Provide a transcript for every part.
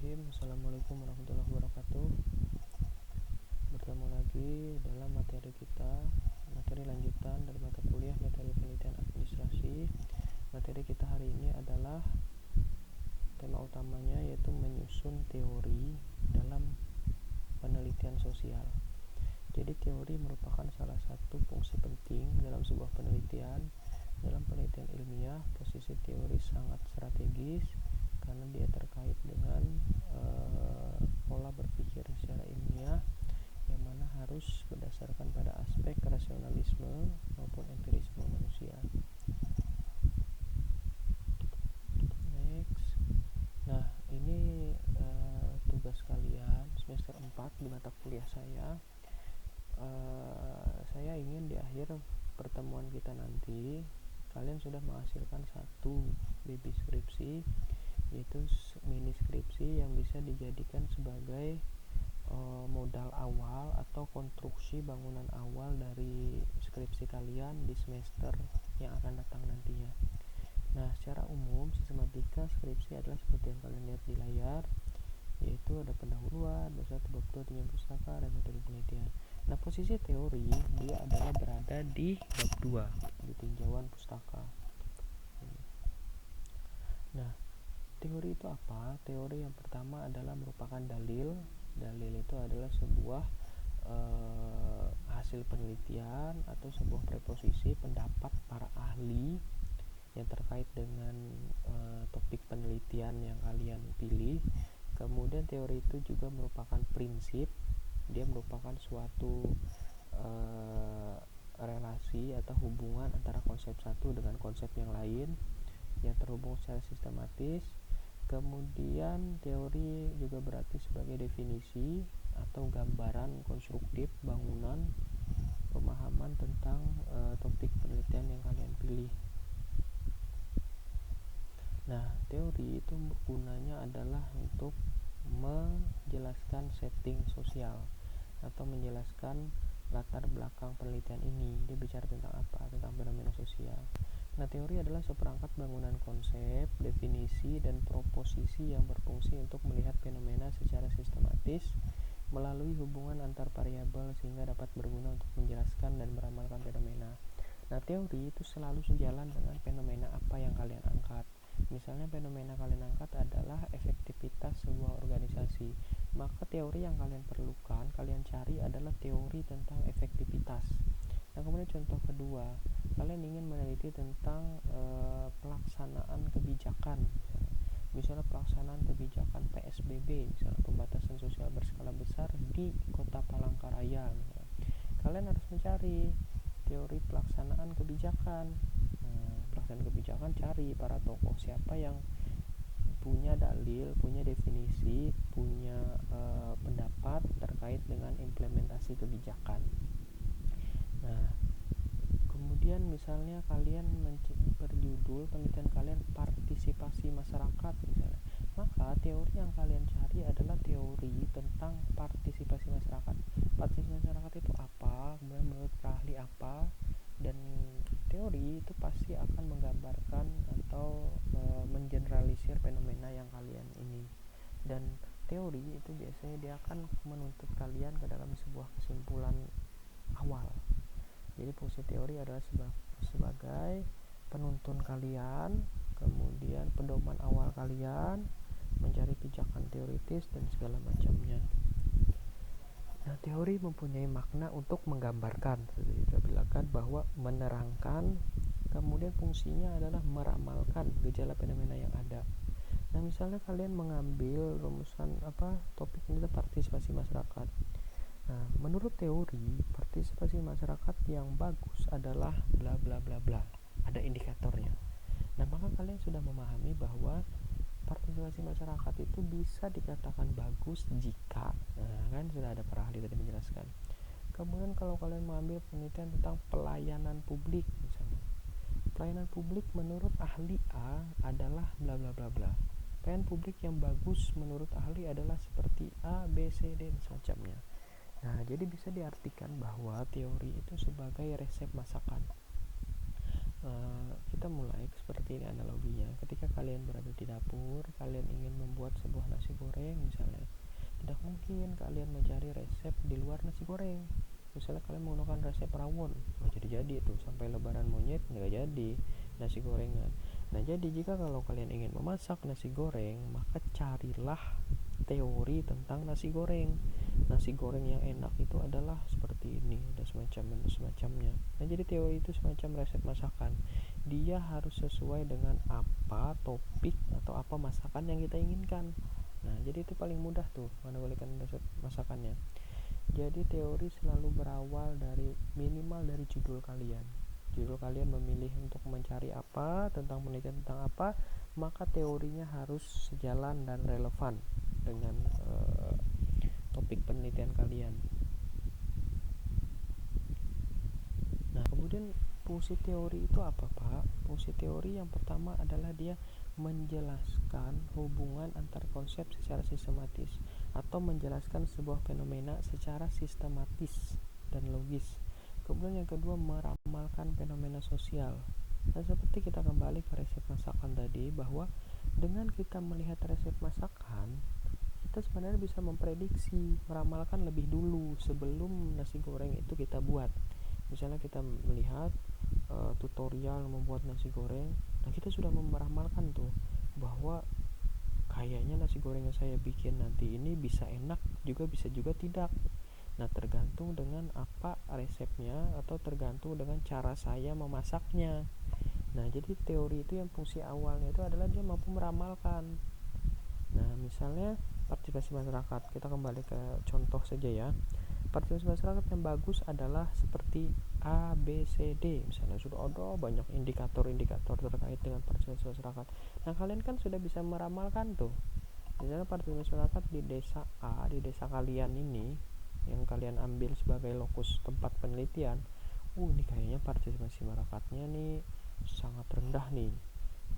Bismillahirrahmanirrahim. Assalamualaikum warahmatullahi wabarakatuh. Bertemu lagi dalam materi kita, materi lanjutan dari mata kuliah materi penelitian administrasi. Materi kita hari ini adalah tema utamanya yaitu menyusun teori dalam penelitian sosial. Jadi teori merupakan salah satu fungsi penting dalam sebuah penelitian. Dalam penelitian ilmiah, posisi teori sangat strategis karena dia terkait dengan pola berpikir secara ilmiah yang mana harus berdasarkan pada aspek rasionalisme maupun empirisme manusia. Next. Nah, ini tugas kalian semester 4 di mata kuliah saya. Saya ingin di akhir pertemuan kita nanti kalian sudah menghasilkan satu baby skripsi, yaitu mini skripsi yang bisa dijadikan sebagai modal awal atau konstruksi bangunan awal dari skripsi kalian di semester yang akan datang nantinya. Nah, secara umum sistematika skripsi adalah seperti yang kalian lihat di layar, yaitu ada pendahuluan, bab 1, bab 2, tinjauan pustaka, dan metode penelitian. Nah, posisi teori dia adalah berada di bab 2, di tinjauan pustaka. Nah, teori itu apa? Teori yang pertama adalah merupakan dalil. Dalil itu adalah sebuah hasil penelitian atau sebuah preposisi pendapat para ahli yang terkait dengan topik penelitian yang kalian pilih. Kemudian teori itu juga merupakan prinsip. Dia merupakan suatu relasi atau hubungan antara konsep satu dengan konsep yang lain yang terhubung secara sistematis. Kemudian teori juga berarti sebagai definisi atau gambaran konstruktif bangunan pemahaman tentang topik penelitian yang kalian pilih. Nah, teori itu gunanya adalah untuk menjelaskan setting sosial atau menjelaskan latar belakang penelitian ini. Dia bicara tentang apa? Tentang fenomena sosial. Nah, teori adalah seperangkat bangunan konsep, definisi, dan proposisi yang berfungsi untuk melihat fenomena secara sistematis melalui hubungan antar variabel sehingga dapat berguna untuk menjelaskan dan meramalkan fenomena. Nah, teori itu selalu sejalan dengan fenomena apa yang kalian angkat. Misalnya fenomena kalian angkat adalah efektivitas sebuah organisasi, maka teori yang kalian perlukan, kalian cari adalah teori tentang efektivitas. Nah, kemudian contoh kedua, kalian ingin meneliti tentang pelaksanaan kebijakan, misalnya pelaksanaan kebijakan PSBB, misalnya pembatasan sosial berskala besar di kota Palangkaraya. Misalnya. Kalian harus mencari teori pelaksanaan kebijakan. Pelaksanaan kebijakan, cari para tokoh siapa yang punya dalil, punya definisi, punya pendapat terkait dengan implementasi kebijakan. Nah, kemudian misalnya kalian berjudul penelitian kalian partisipasi masyarakat misalnya, maka teori yang kalian cari adalah teori tentang partisipasi masyarakat. Partisipasi masyarakat itu apa, kemudian menurut ahli apa, dan teori itu pasti akan menggambarkan atau mengeneralisir fenomena yang kalian ini. Dan teori itu biasanya dia akan menuntut kalian ke dalam sebuah kesimpulan awal. Jadi fungsi teori adalah sebagai penuntun kalian, kemudian pedoman awal kalian mencari pijakan teoritis dan segala macamnya. Nah, teori mempunyai makna untuk menggambarkan, seperti kita bilangkan bahwa menerangkan, kemudian fungsinya adalah meramalkan gejala fenomena yang ada. Nah, misalnya kalian mengambil rumusan topik ini partisipasi masyarakat. Nah, menurut teori, partisipasi masyarakat yang bagus adalah bla bla bla bla. Ada indikatornya. Nah, maka kalian sudah memahami bahwa partisipasi masyarakat itu bisa dikatakan bagus jika, kan sudah ada para ahli tadi menjelaskan. Kemudian kalau kalian mengambil penelitian tentang pelayanan publik misalnya. Pelayanan publik menurut ahli A adalah bla bla bla bla. Pelayanan publik yang bagus menurut ahli adalah seperti A, B, C, D dan semacamnya. Nah, jadi bisa diartikan bahwa teori itu sebagai resep masakan. Kita mulai seperti ini analoginya. Ketika kalian berada di dapur, kalian ingin membuat sebuah nasi goreng misalnya, tidak mungkin kalian mencari resep di luar nasi goreng. Misalnya kalian menggunakan resep rawon, jadi itu sampai lebaran monyet nggak jadi nasi gorengan. Nah, jadi jika kalau kalian ingin memasak nasi goreng, maka carilah teori tentang nasi goreng. Nasi goreng yang enak itu adalah seperti ini, ada semacamnya. Nah, jadi teori itu semacam resep masakan. Dia harus sesuai dengan apa topik atau apa masakan yang kita inginkan. Nah, jadi itu paling mudah tuh menegolkan resep masakannya. Jadi teori selalu berawal dari minimal dari judul kalian. Judul kalian memilih untuk mencari apa, tentang penelitian tentang apa, maka teorinya harus sejalan dan relevan dengan topik penelitian kalian. Nah, kemudian fungsi teori itu apa, Pak? Fungsi teori yang pertama adalah dia menjelaskan hubungan antar konsep secara sistematis atau menjelaskan sebuah fenomena secara sistematis dan logis. Kemudian yang kedua, meramalkan fenomena sosial. Dan seperti kita kembali ke resep masakan tadi, bahwa dengan kita melihat resep masakan, kita sebenarnya bisa memprediksi, meramalkan lebih dulu sebelum nasi goreng itu kita buat. Misalnya kita melihat tutorial membuat nasi goreng, nah kita sudah meramalkan tuh bahwa kayaknya nasi goreng yang saya bikin nanti ini bisa enak, juga bisa juga tidak. Nah, tergantung dengan apa resepnya atau tergantung dengan cara saya memasaknya. Nah, jadi teori itu yang fungsi awalnya itu adalah dia mampu meramalkan. Nah, misalnya partisipasi masyarakat, kita kembali ke contoh saja ya. Partisipasi masyarakat yang bagus adalah seperti A, B, C, D. Misalnya sudah ada banyak indikator-indikator terkait dengan partisipasi masyarakat. Nah, kalian kan sudah bisa meramalkan tuh. Misalnya partisipasi masyarakat di desa A, di desa kalian ini yang kalian ambil sebagai lokus tempat penelitian. Ini kayaknya partisipasi masyarakatnya nih sangat rendah nih,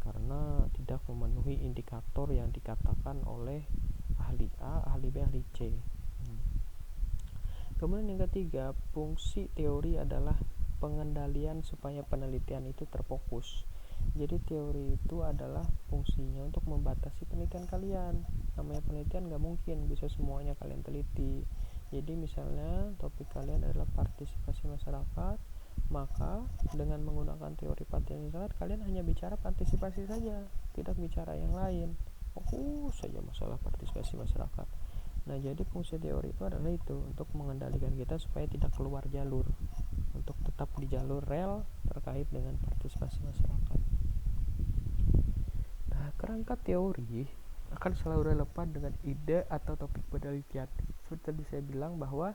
karena tidak memenuhi indikator yang dikatakan oleh ahli A, ahli B, ahli C. Kemudian yang ketiga, fungsi teori adalah pengendalian supaya penelitian itu terfokus. Jadi teori itu adalah fungsinya untuk membatasi penelitian kalian. Namanya penelitian gak mungkin bisa semuanya kalian teliti. Jadi misalnya topik kalian adalah partisipasi masyarakat, maka dengan menggunakan teori partisipasi masyarakat, kalian hanya bicara partisipasi saja, tidak bicara yang lain. Fokus saja masalah partisipasi masyarakat. Nah, jadi fungsi teori itu adalah itu, untuk mengendalikan kita supaya tidak keluar jalur, untuk tetap di jalur rel terkait dengan partisipasi masyarakat. Nah, kerangka teori akan selalu relevan dengan ide atau topik penelitian. Seperti tadi saya bilang bahwa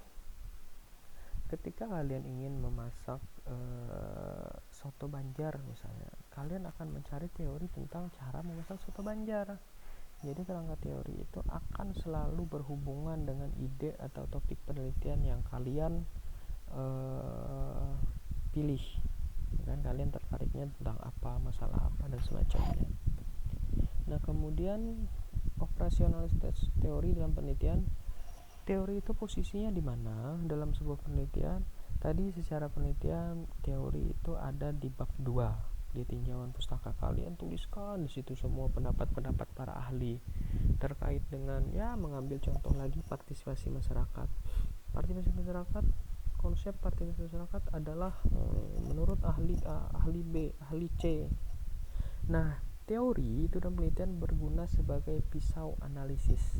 ketika kalian ingin memasak soto Banjar misalnya, kalian akan mencari teori tentang cara memasak soto Banjar. Jadi kerangka teori itu akan selalu berhubungan dengan ide atau topik penelitian yang kalian pilih. Kan kalian tertariknya tentang apa, masalah apa, dan semacamnya. Nah, kemudian operasionalitas teori dalam penelitian. Teori itu posisinya di mana dalam sebuah penelitian? Tadi secara penelitian teori itu ada di bab 2. Di tinjauan pustaka kalian tuliskan di situ semua pendapat-pendapat para ahli terkait dengan mengambil contoh lagi partisipasi masyarakat. Partisipasi masyarakat, konsep partisipasi masyarakat adalah menurut ahli A, ahli B, ahli C. Nah, teori itu dalam penelitian berguna sebagai pisau analisis.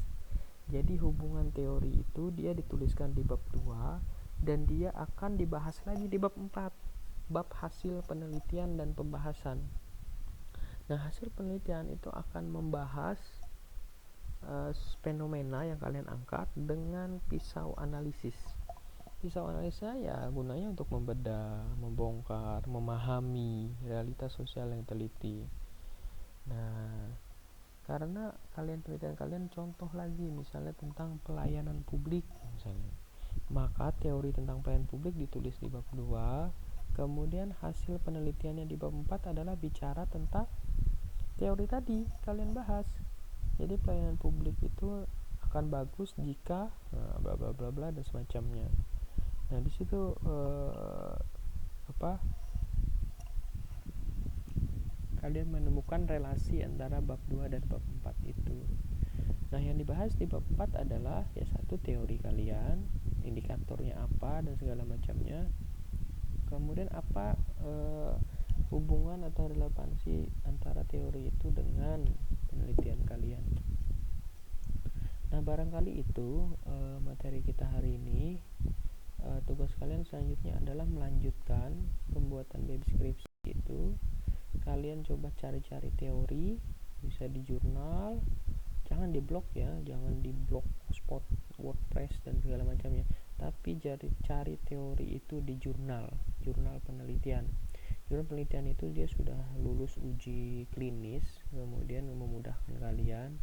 Jadi hubungan teori itu dia dituliskan di bab 2 dan dia akan dibahas lagi di bab 4, bab hasil penelitian dan pembahasan. Nah, hasil penelitian itu akan membahas fenomena yang kalian angkat dengan pisau analisis. Pisau analisisnya gunanya untuk membedah, membongkar, memahami realitas sosial yang teliti. Nah, karena penelitian kalian contoh lagi misalnya tentang pelayanan publik misalnya, maka teori tentang pelayanan publik ditulis di bab 2. Kemudian hasil penelitiannya di bab 4 adalah bicara tentang teori tadi kalian bahas. Jadi pelayanan publik itu akan bagus jika bla bla bla bla dan semacamnya. Nah, di situ kalian menemukan relasi antara bab 2 dan bab 4 itu. Nah, yang dibahas di bab 4 adalah ya satu, teori kalian, indikatornya apa dan segala macamnya. Kemudian apa hubungan atau relevansi antara teori itu dengan penelitian kalian. Nah, barangkali itu materi kita hari ini. Tugas kalian selanjutnya adalah melanjutkan pembuatan baby skripsi itu. Kalian coba cari-cari teori, bisa di jurnal, jangan di blog ya, jangan di blogspot, WordPress dan segala macamnya, tapi cari teori itu di jurnal penelitian. Jurnal penelitian itu dia sudah lulus uji klinis, kemudian memudahkan kalian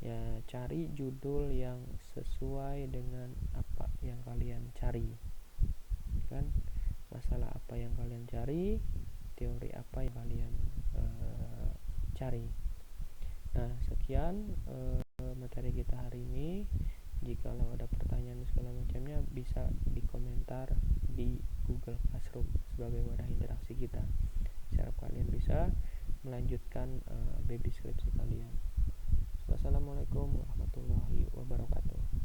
ya, cari judul yang sesuai dengan apa yang kalian cari, kan, masalah apa yang kalian cari, teori apa yang kalian cari. Nah, sekian materi kita hari ini. Jikalau ada pertanyaan segala macamnya, bisa dikomentar di Google Classroom sebagai wadah interaksi kita. Saya harap kalian bisa melanjutkan baby skripsi kalian. Wassalamualaikum warahmatullahi wabarakatuh.